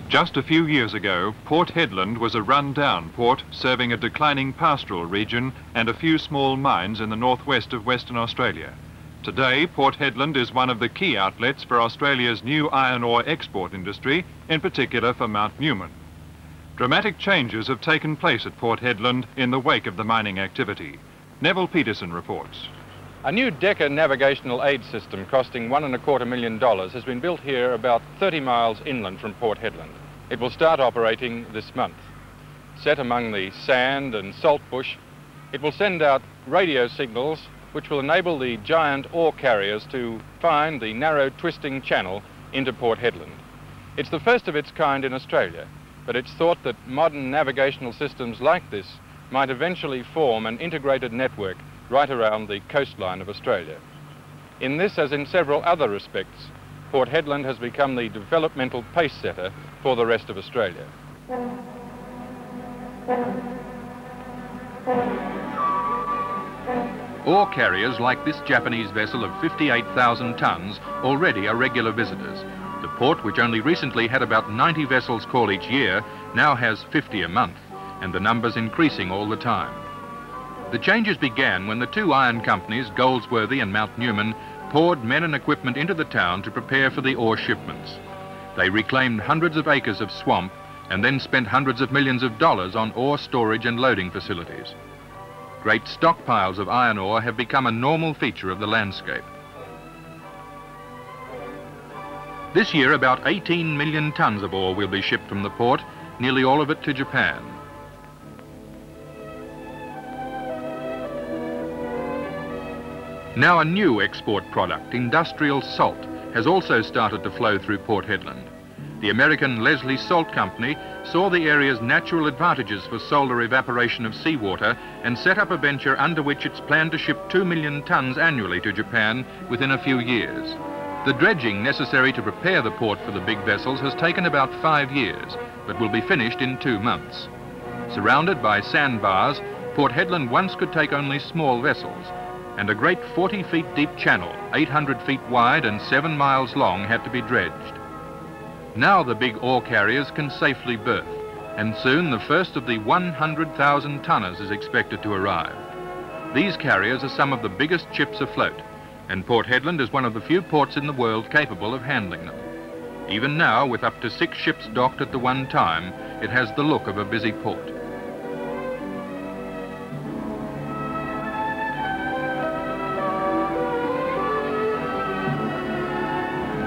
Just a few years ago, Port Hedland was a run-down port serving a declining pastoral region and a few small mines in the northwest of Western Australia. Today, Port Hedland is one of the key outlets for Australia's new iron ore export industry, in particular for Mount Newman. Dramatic changes have taken place at Port Hedland in the wake of the mining activity. Neville Peterson reports. A new Decker navigational aid system costing $1.25 million has been built here about 30 miles inland from Port Hedland. It will start operating this month. Set among the sand and salt bush, it will send out radio signals which will enable the giant ore carriers to find the narrow twisting channel into Port Hedland. It's the first of its kind in Australia, but it's thought that modern navigational systems like this might eventually form an integrated network right around the coastline of Australia. In this, as in several other respects, Port Hedland has become the developmental pace setter for the rest of Australia. Ore carriers like this Japanese vessel of 58,000 tons already are regular visitors. The port, which only recently had about 90 vessels call each year, now has 50 a month, and the numbers increasing all the time. The changes began when the two iron companies, Goldsworthy and Mount Newman, poured men and equipment into the town to prepare for the ore shipments. They reclaimed hundreds of acres of swamp and then spent hundreds of millions of dollars on ore storage and loading facilities. Great stockpiles of iron ore have become a normal feature of the landscape. This year, about 18 million tons of ore will be shipped from the port, nearly all of it to Japan. Now a new export product, industrial salt, has also started to flow through Port Hedland. The American Leslie Salt Company saw the area's natural advantages for solar evaporation of seawater and set up a venture under which it's planned to ship 2 million tons annually to Japan within a few years. The dredging necessary to prepare the port for the big vessels has taken about 5 years, but will be finished in 2 months. Surrounded by sandbars, Port Hedland once could take only small vessels, and a great 40 feet deep channel, 800 feet wide and 7 miles long, had to be dredged. Now the big ore carriers can safely berth, and soon the first of the 100,000 tonners is expected to arrive. These carriers are some of the biggest ships afloat, and Port Hedland is one of the few ports in the world capable of handling them. Even now, with up to 6 ships docked at the one time, it has the look of a busy port.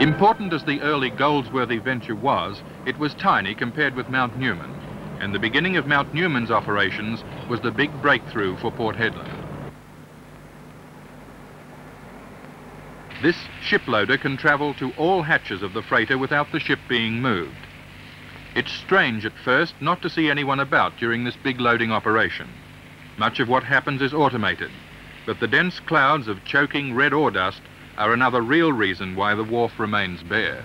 Important as the early Goldsworthy venture was, it was tiny compared with Mount Newman, and the beginning of Mount Newman's operations was the big breakthrough for Port Hedland. This shiploader can travel to all hatches of the freighter without the ship being moved. It's strange at first not to see anyone about during this big loading operation. Much of what happens is automated, but the dense clouds of choking red ore dust are another real reason why the wharf remains bare.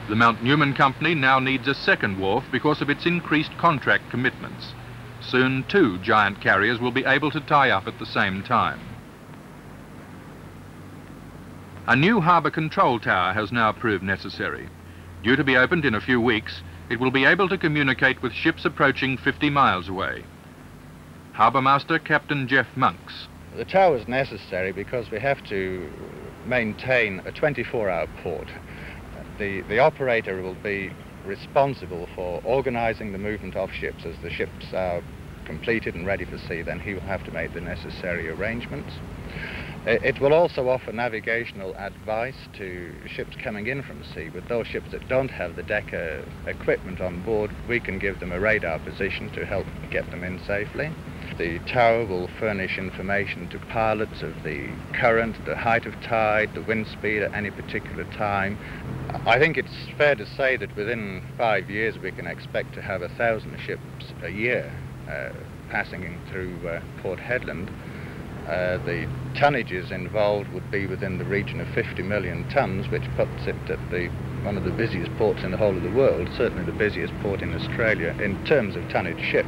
The Mount Newman Company now needs a second wharf because of its increased contract commitments. Soon 2 giant carriers will be able to tie up at the same time. A new harbour control tower has now proved necessary. Due to be opened in a few weeks, it will be able to communicate with ships approaching 50 miles away. Harbour Master Captain Jeff Monks. The tower is necessary because we have to maintain a 24-hour port. The operator will be responsible for organising the movement of ships. As the ships are completed and ready for sea, then he will have to make the necessary arrangements. It will also offer navigational advice to ships coming in from sea. With those ships that don't have the Decker equipment on board, we can give them a radar position to help get them in safely. The tower will furnish information to pilots of the current, the height of tide, the wind speed at any particular time. I think it's fair to say that within 5 years we can expect to have 1,000 ships a year passing through Port Hedland. The tonnages involved would be within the region of 50 million tons, which puts it at one of the busiest ports in the whole of the world, certainly the busiest port in Australia in terms of tonnage ship.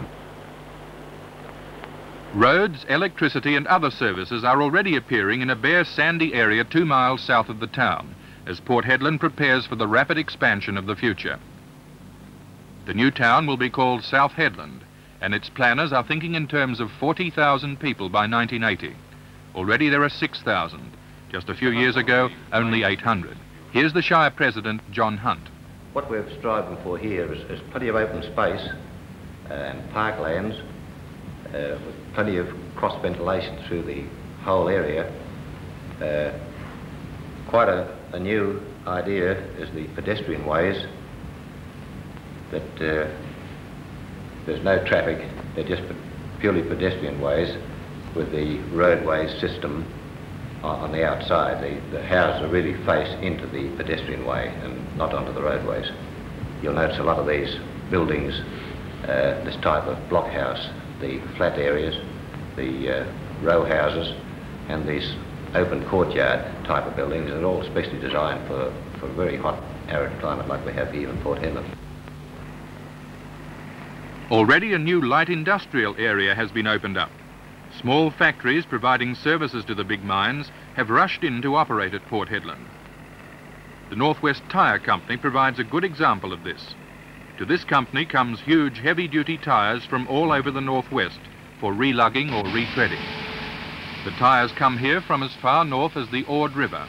Roads, electricity and other services are already appearing in a bare sandy area 2 miles south of the town, as Port Hedland prepares for the rapid expansion of the future. The new town will be called South Hedland, and its planners are thinking in terms of 40,000 people by 1980. Already there are 6,000. Just a few years ago, only 800. Here's the Shire President, John Hunt. What we're striving for here is plenty of open space and parklands with plenty of cross ventilation through the whole area. Quite a new idea is the pedestrian ways, that there's no traffic, they're just purely pedestrian ways with the roadway system on the outside. The houses are really face into the pedestrian way and not onto the roadways. You'll notice a lot of these buildings, this type of block house, the flat areas, the row houses, and these open courtyard type of buildings are all specially designed for a very hot, arid climate like we have here in Port Hedland. Already a new light industrial area has been opened up. Small factories providing services to the big mines have rushed in to operate at Port Hedland. The North West Tyre Company provides a good example of this. To this company comes huge heavy-duty tyres from all over the northwest for relugging or retreading. The tyres come here from as far north as the Ord River.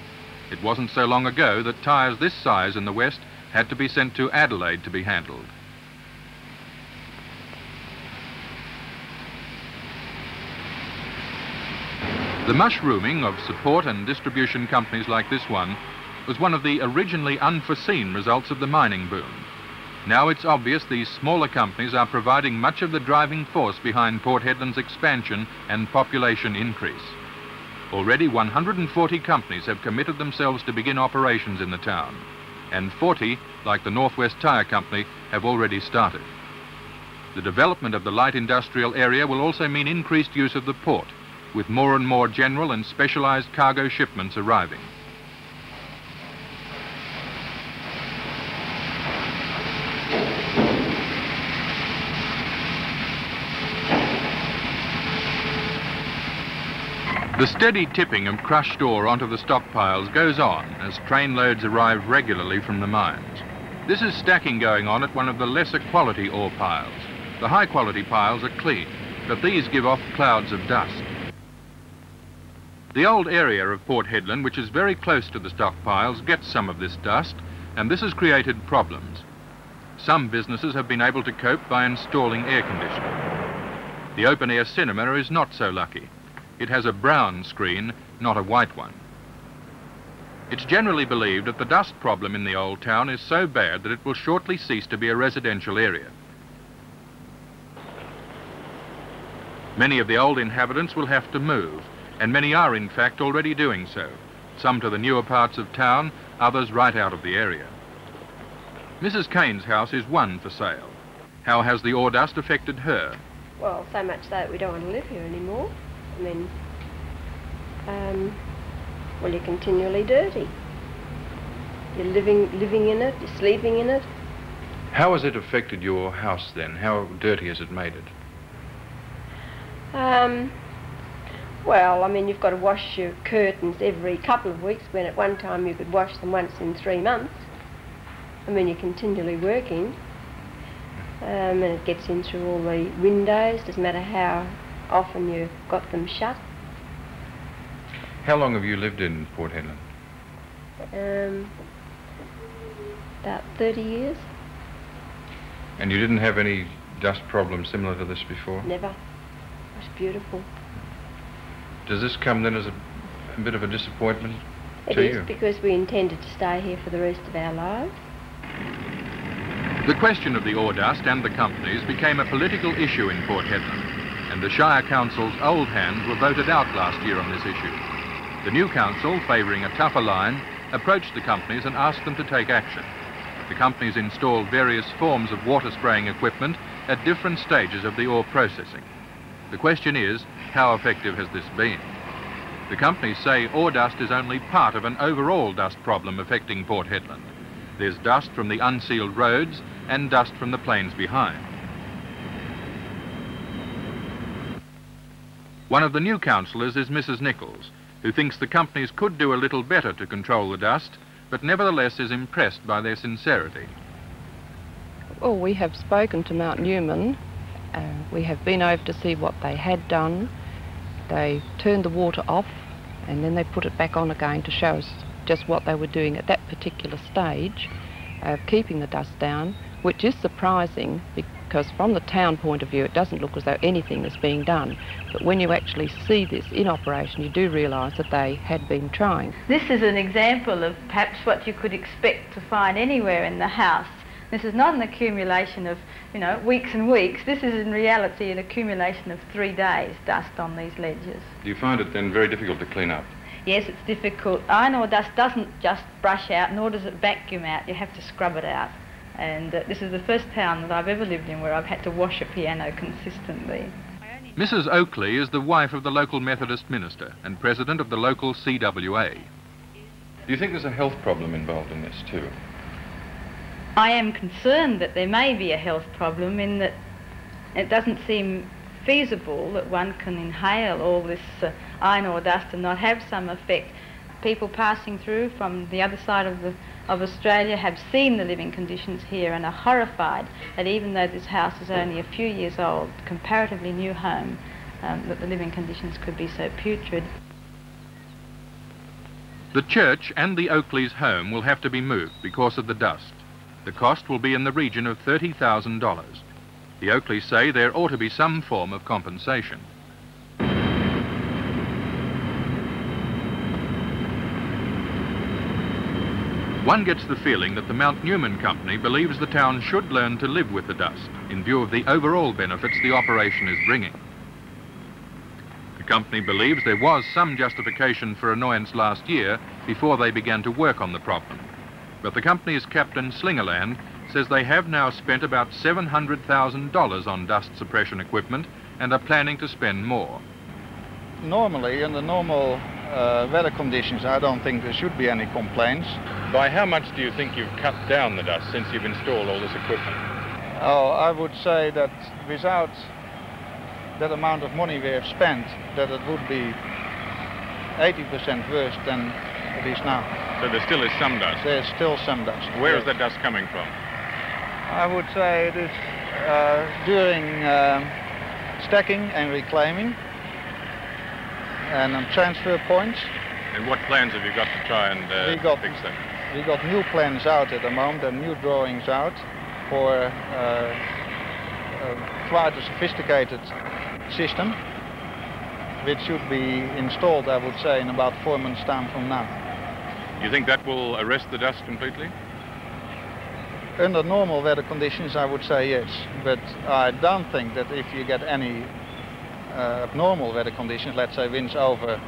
It wasn't so long ago that tyres this size in the west had to be sent to Adelaide to be handled. The mushrooming of support and distribution companies like this one was one of the originally unforeseen results of the mining boom. Now it's obvious these smaller companies are providing much of the driving force behind Port Hedland's expansion and population increase. Already 140 companies have committed themselves to begin operations in the town, and 40, like the North West Tyre Company, have already started. The development of the light industrial area will also mean increased use of the port, with more and more general and specialised cargo shipments arriving. The steady tipping of crushed ore onto the stockpiles goes on as train loads arrive regularly from the mines. This is stacking going on at one of the lesser quality ore piles. The high quality piles are clean, but these give off clouds of dust. The old area of Port Hedland, which is very close to the stockpiles, gets some of this dust, and this has created problems. Some businesses have been able to cope by installing air conditioning. The open-air cinema is not so lucky. It has a brown screen, not a white one. It's generally believed that the dust problem in the old town is so bad that it will shortly cease to be a residential area. Many of the old inhabitants will have to move, and many are in fact already doing so, some to the newer parts of town, others right out of the area. Mrs. Kane's house is one for sale. How has the ore dust affected her? Well, so much so that we don't want to live here anymore. I mean, well, you're continually dirty. You're living in it, you're sleeping in it. How has it affected your house then? How dirty has it made it? Well, I mean, you've got to wash your curtains every couple of weeks, when at one time you could wash them once in 3 months. I mean, you're continually working, and it gets in through all the windows, doesn't matter how often you've got them shut. How long have you lived in Port Hedland? About 30 years. And you didn't have any dust problems similar to this before? Never. It was beautiful. Does this come then as a bit of a disappointment to you? It is, because we intended to stay here for the rest of our lives. The question of the ore dust and the companies became a political issue in Port Hedland, and the Shire Council's old hands were voted out last year on this issue. The new council, favouring a tougher line, approached the companies and asked them to take action. The companies installed various forms of water spraying equipment at different stages of the ore processing. The question is, how effective has this been? The companies say ore dust is only part of an overall dust problem affecting Port Hedland. There's dust from the unsealed roads and dust from the plains behind. One of the new councillors is Mrs. Nichols, who thinks the companies could do a little better to control the dust, but nevertheless is impressed by their sincerity. Well, we have spoken to Mount Newman. We have been over to see what they had done. They turned the water off and then they put it back on again to show us just what they were doing at that particular stage of keeping the dust down, which is surprising because from the town point of view it doesn't look as though anything is being done. But when you actually see this in operation, you do realise that they had been trying. This is an example of perhaps what you could expect to find anywhere in the house. This is not an accumulation of, weeks and weeks. This is in reality an accumulation of 3 days dust on these ledges. Do you find it then very difficult to clean up? Yes, it's difficult. Iron ore dust doesn't just brush out, nor does it vacuum out. You have to scrub it out. And this is the first town that I've ever lived in where I've had to wash a piano consistently. Mrs. Oakley is the wife of the local Methodist minister and president of the local CWA. Do you think there's a health problem involved in this too? I am concerned that there may be a health problem in that it doesn't seem feasible that one can inhale all this iron ore dust and not have some effect. People passing through from the other side of Australia have seen the living conditions here and are horrified that even though this house is only a few years old, comparatively new home, that the living conditions could be so putrid. The church and the Oakley's home will have to be moved because of the dust. The cost will be in the region of $30,000. The Oakleys say there ought to be some form of compensation. One gets the feeling that the Mount Newman Company believes the town should learn to live with the dust in view of the overall benefits the operation is bringing. The company believes there was some justification for annoyance last year before they began to work on the problem. But the company's captain, Slingerland, says they have now spent about $700,000 on dust suppression equipment and are planning to spend more. Normally, in the normal weather conditions, I don't think there should be any complaints. By how much do you think you've cut down the dust since you've installed all this equipment? Oh, I would say that without that amount of money we have spent, that it would be 80% worse than it is now. So there still is some dust? There's still some dust. Where is that dust coming from? I would say it is during stacking and reclaiming and on transfer points. And what plans have you got to try and fix that? We got new plans out at the moment and new drawings out for quite a sophisticated system which should be installed, I would say, in about 4 months' time from now. You think that will arrest the dust completely? Under normal weather conditions, I would say yes, but I don't think that if you get any abnormal weather conditions, let's say winds over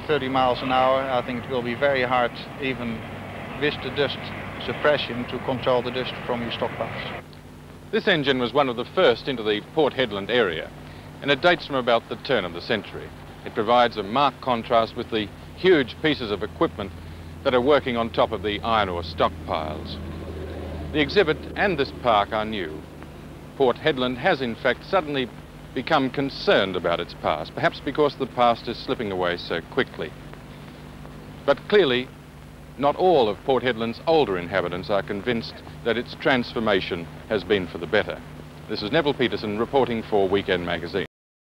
30 miles an hour, I think it will be very hard, even with the dust suppression, to control the dust from your stockpiles. This engine was one of the first into the Port Hedland area, and it dates from about the turn of the century. It provides a marked contrast with the huge pieces of equipment that are working on top of the iron ore stockpiles. The exhibit and this park are new. Port Hedland has in fact suddenly become concerned about its past, perhaps because the past is slipping away so quickly. But clearly, not all of Port Hedland's older inhabitants are convinced that its transformation has been for the better. This is Neville Peterson reporting for Weekend Magazine.